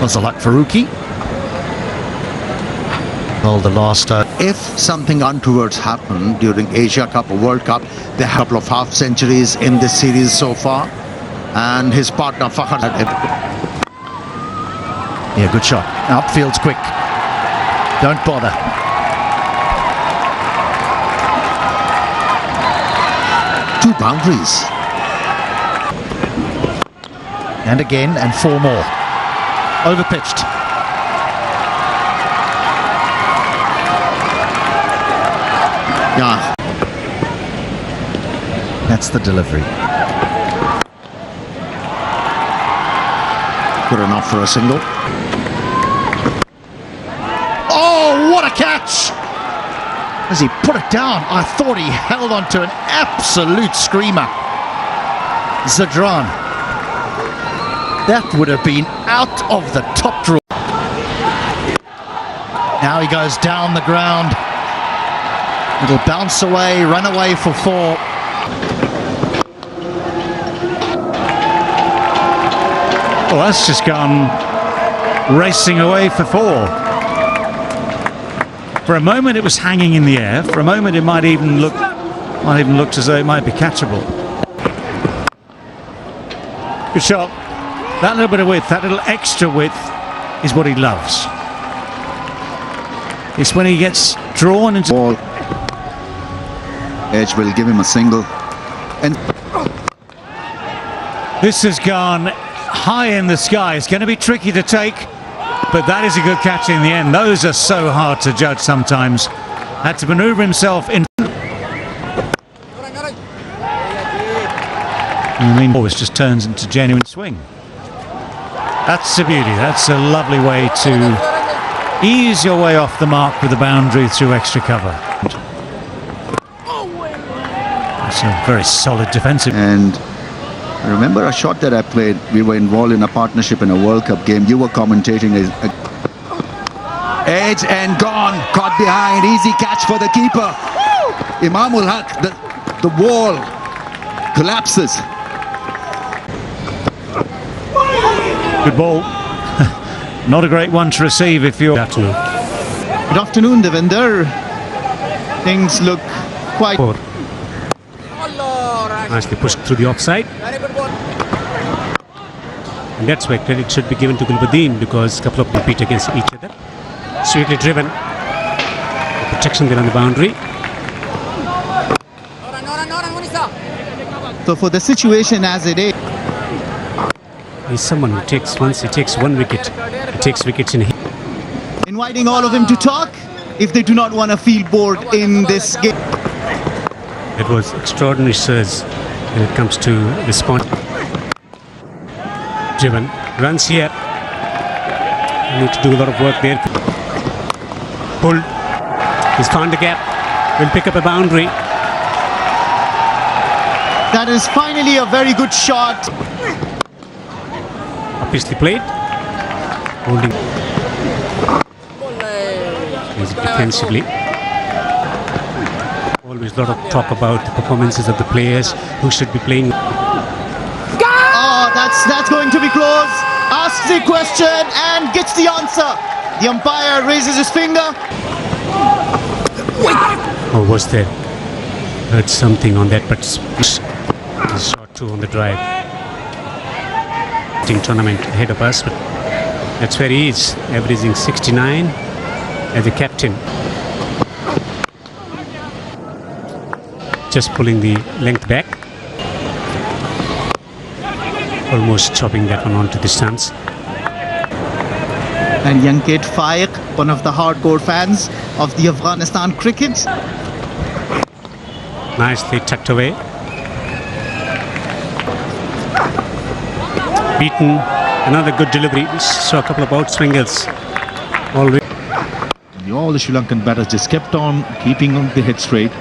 Was a luck Faruqi. Well, the last... If something untoward happened during Asia Cup or World Cup, they have a couple of half centuries in this series so far. And his partner Fakhar. Yeah, good shot. Upfield's quick. Don't bother. Two boundaries. And again, and four more. Overpitched. Yeah. That's the delivery. Good enough for a single. Oh, what a catch! As he put it down, I thought he held on to an absolute screamer. Zadran. That would have been out of the top drawer. Now he goes down the ground. It'll bounce away, run away for four. Well, that's just gone racing away for four. For a moment it was hanging in the air. For a moment it might even looked as though it might be catchable. Good shot. That little bit of width, that little extra width is what he loves. It's when he gets drawn into ball. Edge will give him a single. And this has gone high in the sky. It's going to be tricky to take, but that is a good catch in the end. Those are so hard to judge sometimes. Had to maneuver himself in. I mean, always just turns into genuine swing. That's a beauty. That's a lovely way to ease your way off the mark with the boundary through extra cover. That's a very solid defensive. And I remember a shot that I played. We were involved in a partnership in a World Cup game. You were commentating. Edge and gone. Caught behind. Easy catch for the keeper. Imamul Haq. The wall collapses. Good ball. Not a great one to receive if you're... Good afternoon. Good afternoon, Devinder. Things look quite... Nicely pushed through the offside. And that's where credit should be given to Gulbuddin, because a couple of compete against each other. Sweetly driven. The protection there on the boundary. So for the situation as it is... He's someone who takes, once he takes one wicket, he takes wickets in... Inviting all of them to talk if they do not want to feel bored in this game. It was extraordinary surge when it comes to response. Driven. Runs here. Need to do a lot of work there. Pulled. He's found the gap. Will pick up a boundary. That is finally a very good shot. Obviously played. Holding. He's defensively. Always a lot of talk about the performances of the players who should be playing. Oh, that's going to be close. Asks the question and gets the answer. The umpire raises his finger. Or was there? Heard something on that, but shot two on the drive. Tournament ahead of us, but that's where he is, averaging 69 as a captain. Just pulling the length back. Almost chopping that one onto the stance. And Yankit Faiq, one of the hardcore fans of the Afghanistan cricket. Nicely tucked away. Beaten. Another good delivery. We saw a couple of outswingers already. All the Sri Lankan batters just kept on keeping on the head straight.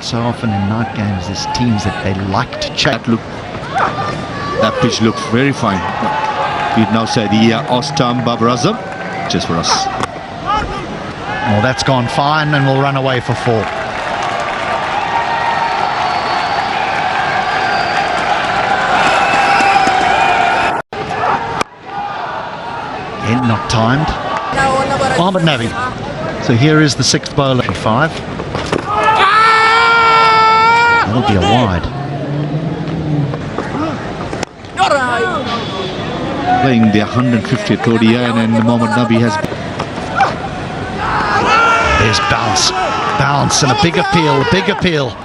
So often in night games, there's teams that they like to check. That pitch looks very fine. We'd now say the Ostam Babrazam, just for us. Well, that's gone fine and will run away for four. again, not timed. Ahmed Nabi. So here is the sixth bowler for 5. That'll be a wide. Playing their 150th ODI, and Mohammad Nabi has... There's bounce. Bounce and a big appeal,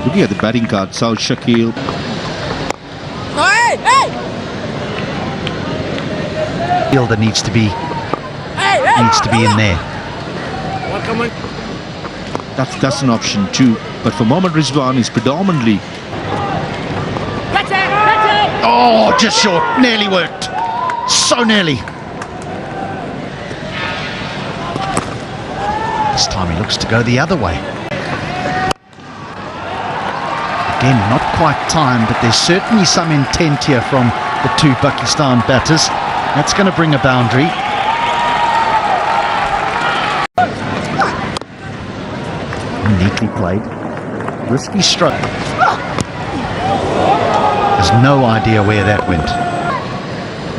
Looking at the batting card, Saud Shakil. Fielder needs to be in there. That's an option too. But for Mohammad Rizwan, is predominantly... Oh, just short. Nearly worked. So nearly. This time he looks to go the other way. Again, not quite timed, but there's certainly some intent here from the two Pakistan batters. That's going to bring a boundary. Neatly played. Risky stroke. Has no idea where that went.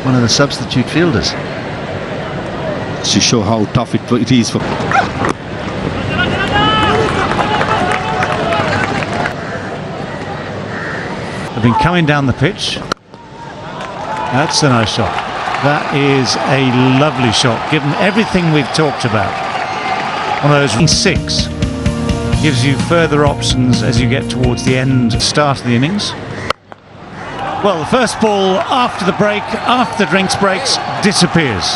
One of the substitute fielders. To show how tough it is for... They've been coming down the pitch. That's a nice shot. That is a lovely shot, given everything we've talked about. One of those 6 gives you further options as you get towards the start of the innings. Well, the first ball after the break, after the drinks breaks, disappears.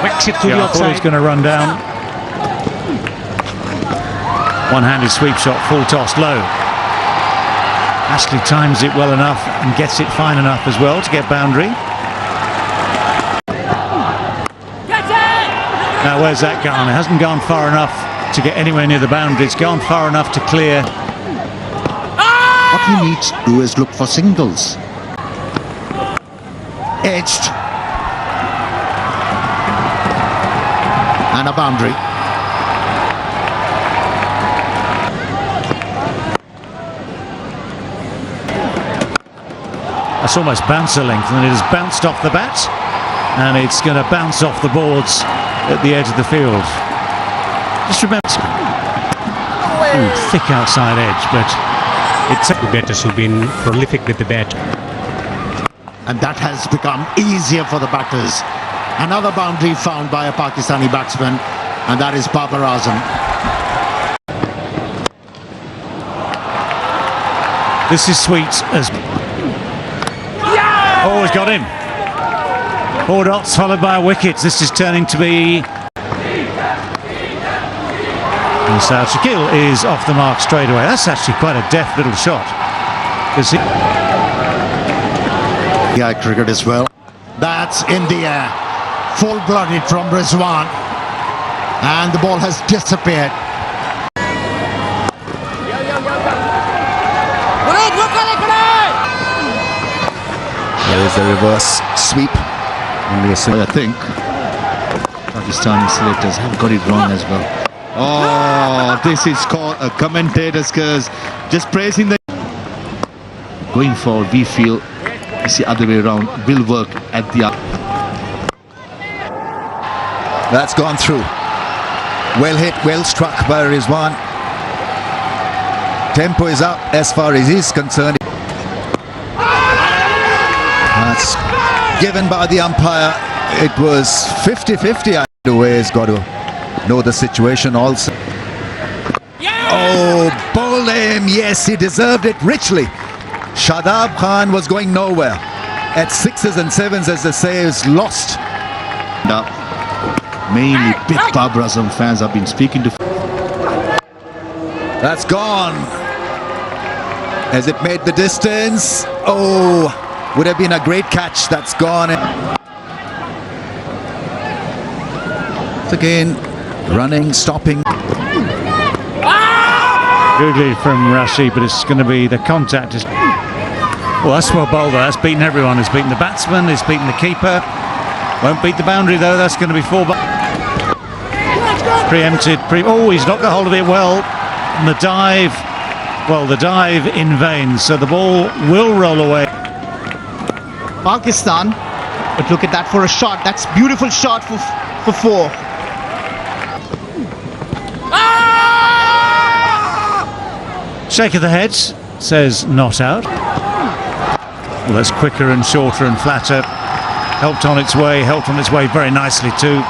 Whacks it to the I thought he was outside. going to run down. One-handed sweep shot, full toss, low. Ashley times it well enough and gets it fine enough as well to get boundary. Now where's that gone? It hasn't gone far enough to get anywhere near the boundary. It's gone far enough to clear. What he needs to do is look for singles. Edged. And a boundary. That's almost bouncer length, and it has bounced off the bat, and it's going to bounce off the boards at the edge of the field. Just remember, thick outside edge, but it's The batters who've been prolific with the bat. And that has become easier for the batters. Another boundary found by a Pakistani batsman, and that is Babar Azam. This is sweet as... Oh, he's got him. 4 dots followed by a wicket. This is turning to be... And Saud Shakil is off the mark straight away. That's actually quite a deft little shot. Yeah, cricket as well. That's in the air. Full-blooded from Rizwan. And the ball has disappeared. There is a reverse sweep. I think Pakistani selectors have got it wrong as well. Oh, this is called a commentator's curse. Just praising the... Going forward, we feel it's the other way around. Will work at the... That's gone through. Well hit, well struck by Rizwan. Tempo is up as far as he's concerned. That's given by the umpire. It was 50-50. He's got to know the situation also. Oh, bowled him. Yes, he deserved it richly. Shadab Khan was going nowhere. At 6s and 7s, as they say, is lost. Mainly big Babar Azam fans have been speaking to... That's gone. Has it made the distance? Oh, would have been a great catch. That's gone. Again, running, stopping. Googly from Rashid, but it's going to be the contact. Well, that's well bowled. That's beaten everyone. It's beaten the batsman. It's beaten the keeper. Won't beat the boundary though. That's going to be 4. Preempted. Oh, he's not got hold of it well. And the dive Well, the dive in vain, so the ball will roll away. Pakistan, but look at that for a shot. That's beautiful shot for four. Shake of the heads says not out. Well, that's quicker and shorter and flatter. Helped on its way very nicely too.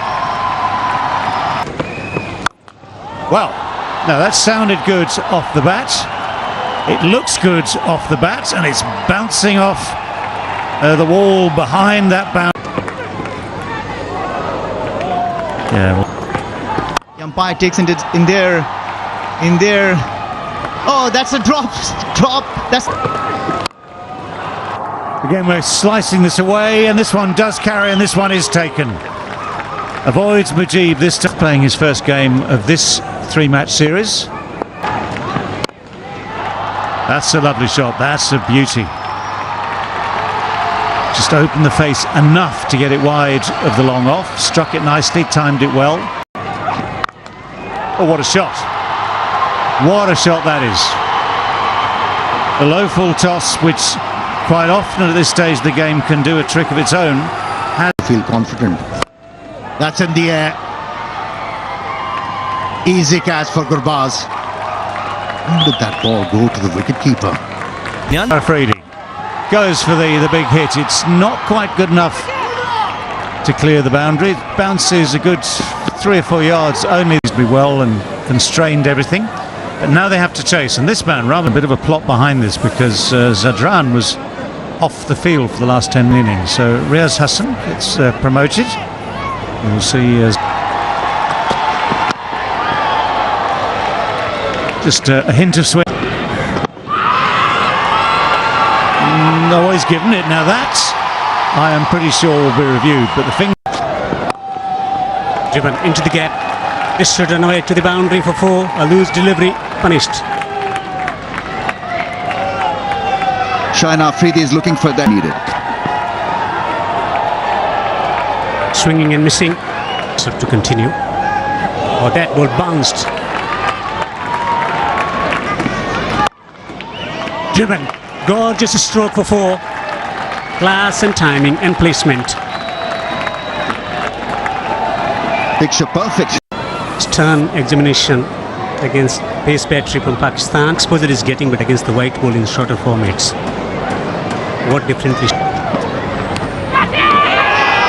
Well, no, that sounded good off the bat. It looks good off the bat, and it's bouncing off the wall behind that bound. Yeah. Well. The umpire takes it in there. Oh, that's a drop. That's. Again, we're slicing this away, and this one does carry, and this one is taken. Avoids Mujib this time, playing his first game of this three-match series. That's a lovely shot. That's a beauty. Just opened the face enough to get it wide of the long off. Struck it nicely, timed it well. Oh, what a shot. What a shot that is. A low full toss, which quite often at this stage the game can do a trick of its own. Feel confident. That's in the air. Easy catch for Gurbaz. When did that ball go to the wicketkeeper? Afridi goes for the big hit. It's not quite good enough to clear the boundary. It bounces a good 3 or 4 yards only. Be well and constrained everything. But now they have to chase. And this man, rather a bit of a plot behind this, because Zadran was off the field for the last 10 innings. So Riaz Hassan gets promoted. We'll see. Just a hint of swing. No, he's given it. Now that, I am pretty sure, will be reviewed. But the finger. Driven into the gap. This should run away to the boundary for 4. A loose delivery, punished. Shaheen Afridi is looking for that needed. Swinging and missing. So to continue. Oh, that ball bounced. Driven. Gorgeous stroke for 4. Class and timing and placement. Picture perfect. Stern examination against pace battery from Pakistan. Exposure is getting, but against the white ball in shorter formats. What differently?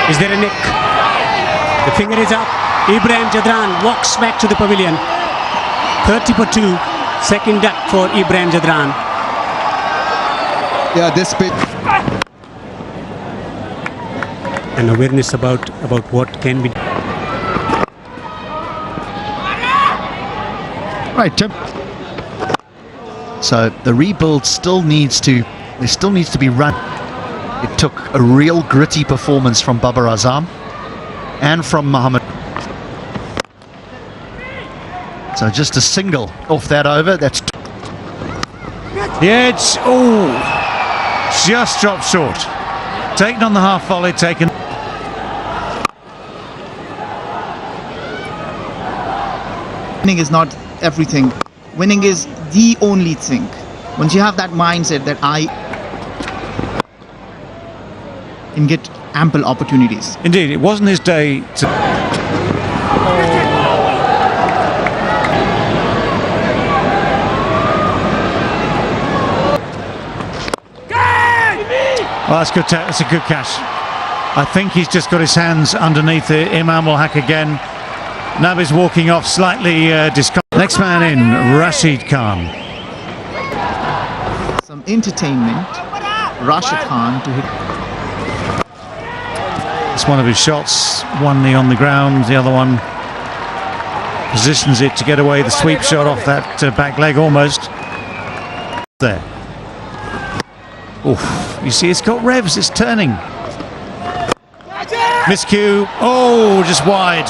Is there a nick? The finger is up. Ibrahim Jadran walks back to the pavilion. 30 for 2. Second duck for Ibrahim Jadran. Yeah, this pitch. An awareness about what can be. Right, Tim. So the rebuild still needs to be run. It took a real gritty performance from Babar Azam and from Mohammed. So just a single off that over. That's The edge. Oh, just dropped short. Taken on the half volley. Taken. Winning is not everything. Winning is the only thing. Once you have that mindset that I can get ample opportunities. Indeed, it wasn't his day to. Well, that's good. That's a good catch. I think he's just got his hands underneath it. Imam will hack again. Nabi's walking off slightly discomforted. Next man in, Rashid Khan. Some entertainment. Rashid Khan to hit. It's one of his shots. One knee on the ground, the other one positions it to get away the sweep shot off that back leg almost. There. Oof. You see, it's got revs, it's turning. Miscue. Oh, just wide.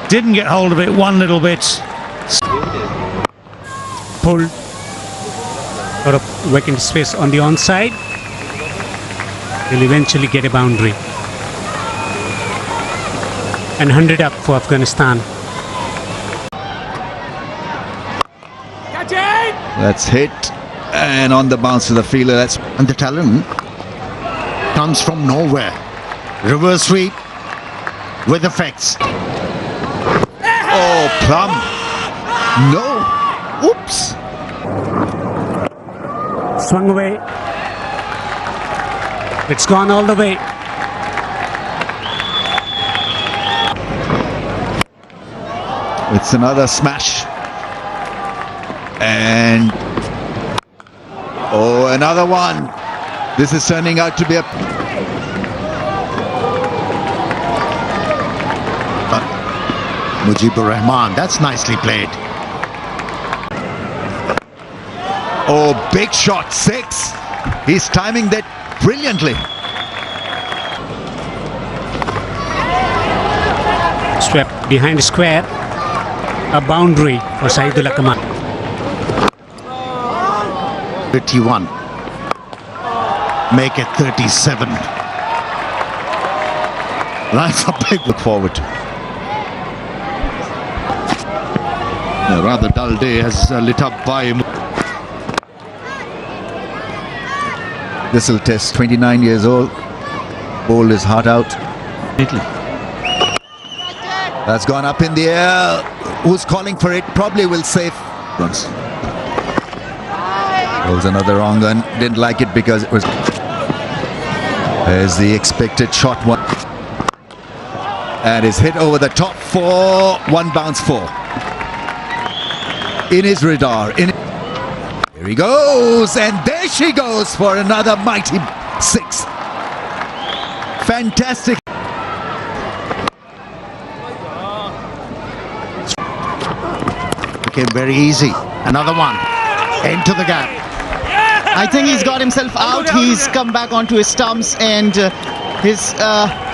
Didn't get hold of it one little bit. Pulled. Got a vacant space on the onside. Will eventually get a boundary. And 100 up for Afghanistan. That's hit. And on the bounce to the fielder. That's And the talent comes from nowhere. Reverse sweep with effects. oh, plum. No. Oops. Swung away. It's gone all the way. It's another smash. And oh, another one. This is turning out to be a Mujibur Rahman, that's nicely played. oh, big shot, 6. He's timing that brilliantly. Swept behind square. A boundary for Saidullah Kamal. 31. Make it 37. That's a big Look forward to. A rather dull day has lit up by This will test 29 years old. Bowled his heart out. That's gone up in the air. Who's calling for it? Probably will save runs. Was another wrong one. Didn't like it because it was. There's the expected shot one. And is hit over the top for 1 bounce 4. In his radar. Here he goes, and there she goes for another mighty 6. Fantastic. became very easy. Another one into the gap. I think he's got himself out. He's come back onto his stumps, and his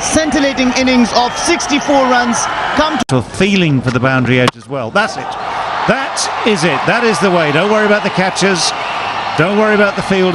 scintillating innings of 64 runs come to Feeling for the boundary edge as well. That's it. That is it. That is the way. Don't worry about the catchers. Don't worry about the fielders.